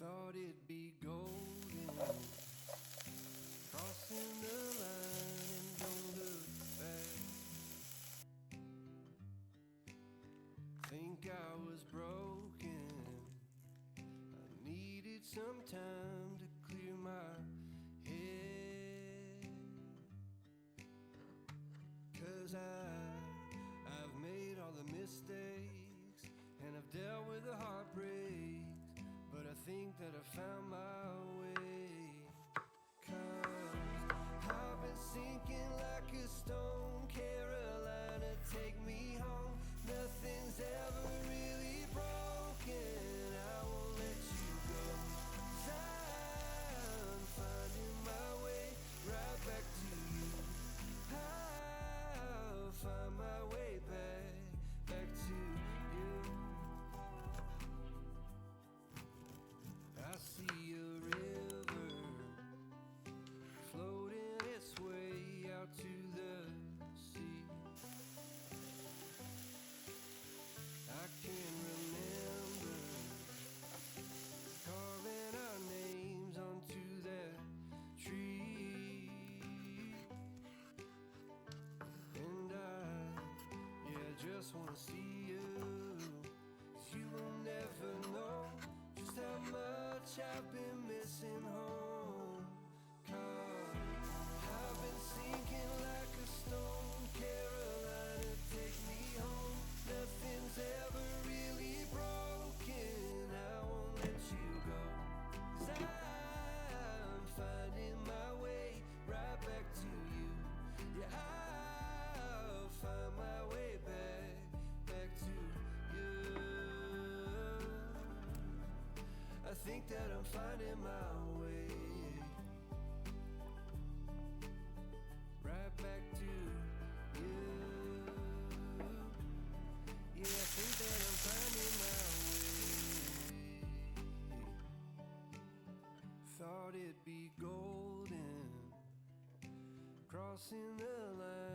Thought it'd be golden, crossing the line and don't look back. Think I was broken, I needed some time to clear my head. 'Cause I've made all the mistakes and I've dealt with the heartbreaks, but I think that I found my way. 'Cause I've been sinking like a stone. Carolina, take me home. Nothing's ever really broken. I won't let you go. 'Cause I'm finding my way right back to you. I'll find my way back to you. I see a river floating its way out to the sea. I can remember carving our names onto that tree. And I just wanna see you, 'cause you will never know just how much I've been missing home. 'Cause I've been sinking like a stone. Carolina, take me home. Nothing's ever really broken. I won't let you go. 'Cause I'm finding my way right back to you. Yeah, I'll find my way back to you. I think that I'm finding my way right back to you. Yeah, I think that I'm finding my way. Thought it'd be golden, crossing the line